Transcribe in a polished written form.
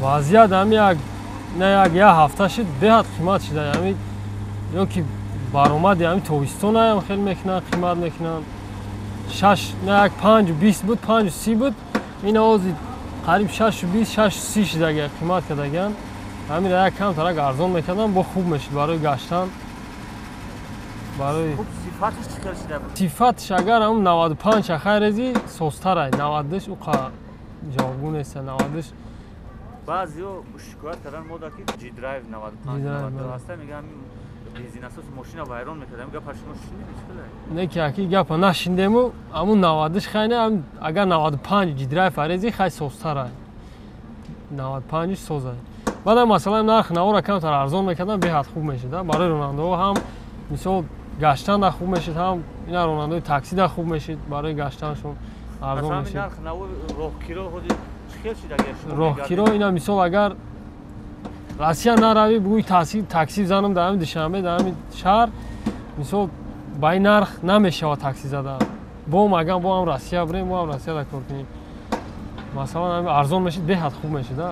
вазъият ҳами як ҳафта шуд беҳад қимат шуда, ҳами ё ки баромади ҳами тобистонаям хеле мекунанд, қимат мекунанд. 5-20 буд, 5-30 буд, ин ҳозир қариб 6-20, 6-30 шудагия қимат кардагиянд. ҳамира як камтарак арзон мекардам, бо хуб мешуд барои гаштан. Хуб сифатиш чӣ хел шуда буд? Сифатиш агар ҳам 95 ахайрези состарай, 90 уқа ҷавобгун нест, 90 баъзеҳо шикоят кардан мода ки G-Drive 95 ҳаста, мегӯям бензинасос мошина вайрон мекард. Гапаш шумо шиндед чӣ кардед? Не ки аки гапа нашиндему, амун 90 хайне, агар 95 G-Drive арези хай состарай. 95 созай. Баъдам масалан нарх навора камтар арзон мекардам, беҳад хуб мешуда. Барои ронандаҳо ҳам мисол гаштанда хуб мешуд, ҳам ина ронандаҳои таксида хуб мешуд, барои гаштаншон арзон мешуд. Нарх навор роҳкиро ҳозир чӣ хел шуд агар шумо роҳкиро ина мисол агар Россия наравӣ бугӯи такси бизанам дар ҳамин Душанбе, дар ҳамин шаҳр, мисол ба ин нарх намешавад такси задан. Бо ҳам Россия бурем, бо ҳам Россияда кор кунем. Масалан арзон мешуд, беҳад хуб мешуда.